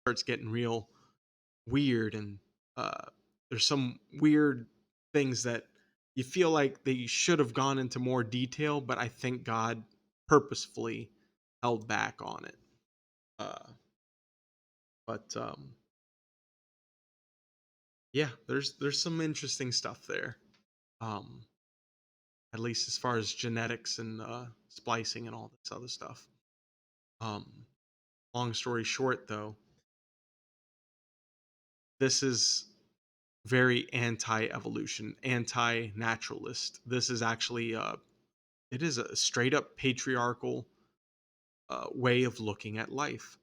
starts getting real weird, and there's some weird things that you feel like they should have gone into more detail, but I think God purposefully held back on it. Uh, but yeah, there's some interesting stuff there. Um, at least as far as genetics and splicing and all this other stuff. Um, long story short, though, this is very anti-evolution, anti-naturalist. This is actually it is a straight up patriarchal way of looking at life,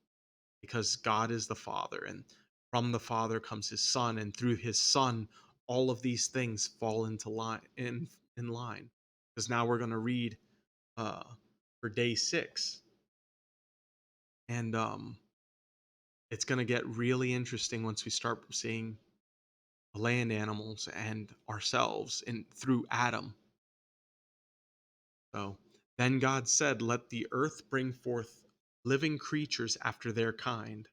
because God is the Father, and from the Father comes His Son, and through His Son, all of these things fall into line in line. Because now we're going to read uh, for day 6, and it's going to get really interesting once we start seeing the land animals and ourselves in through Adam. So then God said, "Let the earth bring forth living creatures after their kind,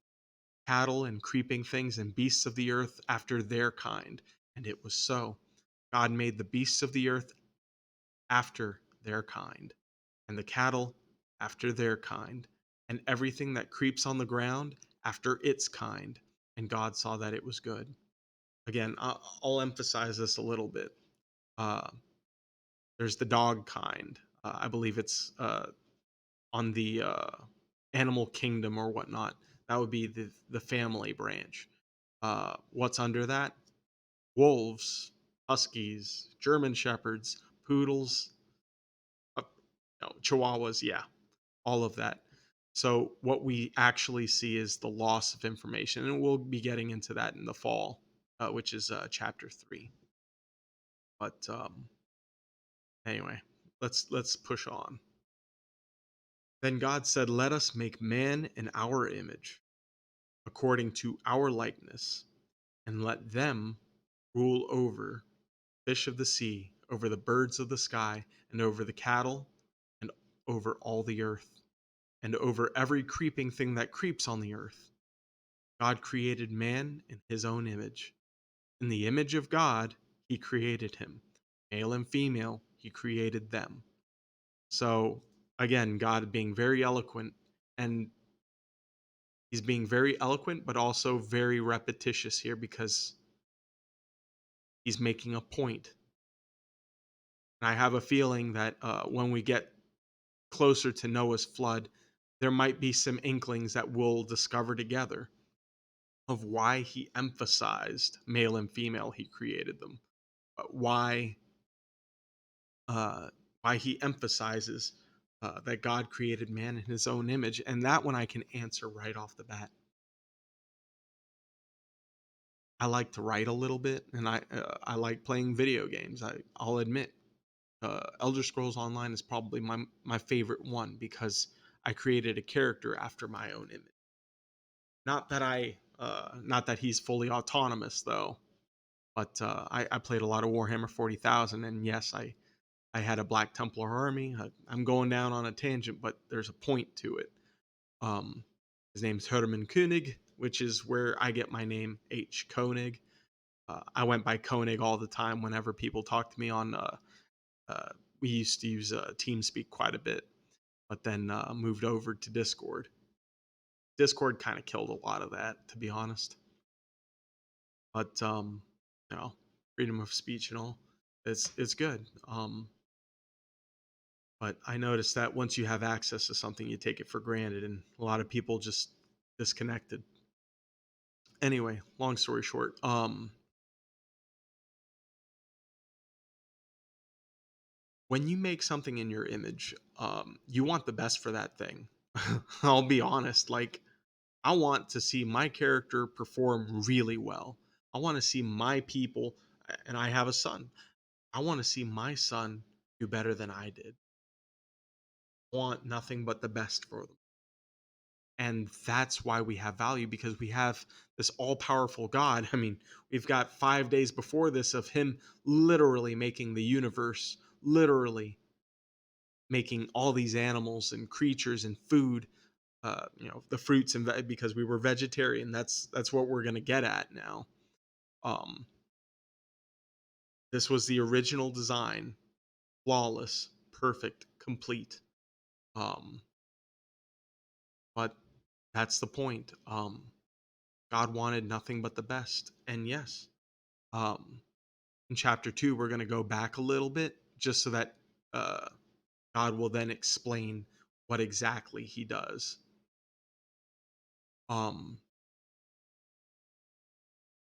cattle and creeping things and beasts of the earth after their kind." And it was so. God made the beasts of the earth after their kind, and the cattle after their kind, and everything that creeps on the ground after its kind. And God saw that it was good. Again, I'll emphasize this a little bit. Uh, there's the dog kind. I believe it's on the animal kingdom or whatnot. That would be the family branch. What's under that? Wolves, huskies, German shepherds, poodles, uh, no, chihuahuas. Yeah, all of that. So what we actually see is the loss of information, and we'll be getting into that in the fall, which is chapter 3. But anyway, let's push on. Then God said, "Let us make man in our image, according to our likeness, and let them rule over fish of the sea, over the birds of the sky, and over the cattle, and over all the earth, and over every creeping thing that creeps on the earth." God created man in his own image. In the image of God, he created him. Male and female, he created them. So, again, God being very eloquent, and he's being very eloquent, but also very repetitious here because he's making a point. And I have a feeling that when we get closer to Noah's flood, there might be some inklings that we'll discover together of why he emphasized male and female, he created them. Why uh, why he emphasizes that God created man in his own image. And that one I can answer right off the bat. I like to write a little bit, and I like playing video games. I'll admit, Elder Scrolls Online is probably my favorite one because I created a character after my own image. Not that he's fully autonomous though, but I played a lot of Warhammer 40,000, and yes, I had a Black Templar army. I'm going down on a tangent, but there's a point to it. Um, his name's Hermann Koenig, which is where I get my name, H. Koenig. I went by Koenig all the time whenever people talk to me on. Uh, we used to use TeamSpeak quite a bit, but then moved over to Discord. Discord kind of killed a lot of that, to be honest. But you know, freedom of speech and all, it's good. But I noticed that once you have access to something, you take it for granted, and a lot of people just disconnected. Anyway, long story short, when you make something in your image, you want the best for that thing. I'll be honest, like I want to see my character perform really well. I want to see my people, and I have a son. I want to see my son do better than I did. I want nothing but the best for them. And that's why we have value, because we have this all-powerful God. I mean, we've got 5 days before this of him literally making the universe, literally making all these animals and creatures and food. the fruits and because we were vegetarian. That's what we're gonna get at now. Um, this was the original design, flawless, perfect, complete. Um, but that's the point. God wanted nothing but the best, and yes, um, in chapter 2 we're gonna go back a little bit just so that uh, God will then explain what exactly He does. Um,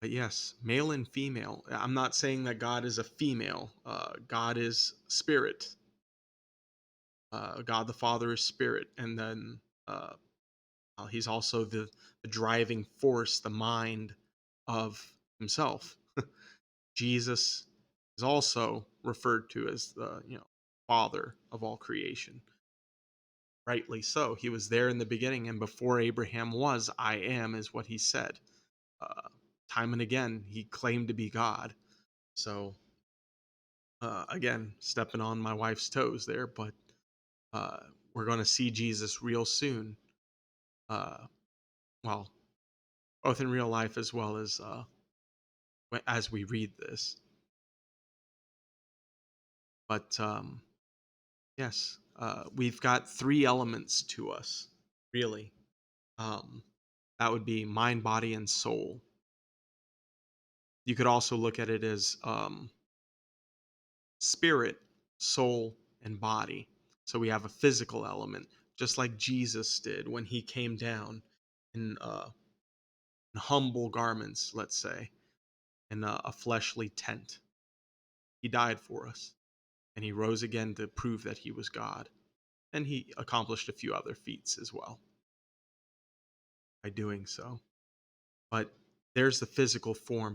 But yes, male and female. I'm not saying that God is a female. God is spirit. God the Father is spirit, and then uh, He's also the driving force, the mind of Himself. Jesus is also referred to as the Father of all creation. Rightly so. He was there in the beginning, and before Abraham was, I am, is what He said. Uh, Time and again, He claimed to be God. So again, stepping on my wife's toes there, but uh, we're going to see Jesus real soon. Uh, well, both in real life as well as as we read this. But yes, we've got three elements to us, really. Um, that would be mind, body, and soul. You could also look at it as spirit, soul, and body. So we have a physical element, just like Jesus did when He came down in humble garments, let's say, in a fleshly tent. He died for us, and He rose again to prove that He was God. And He accomplished a few other feats as well by doing so. But there's the physical form.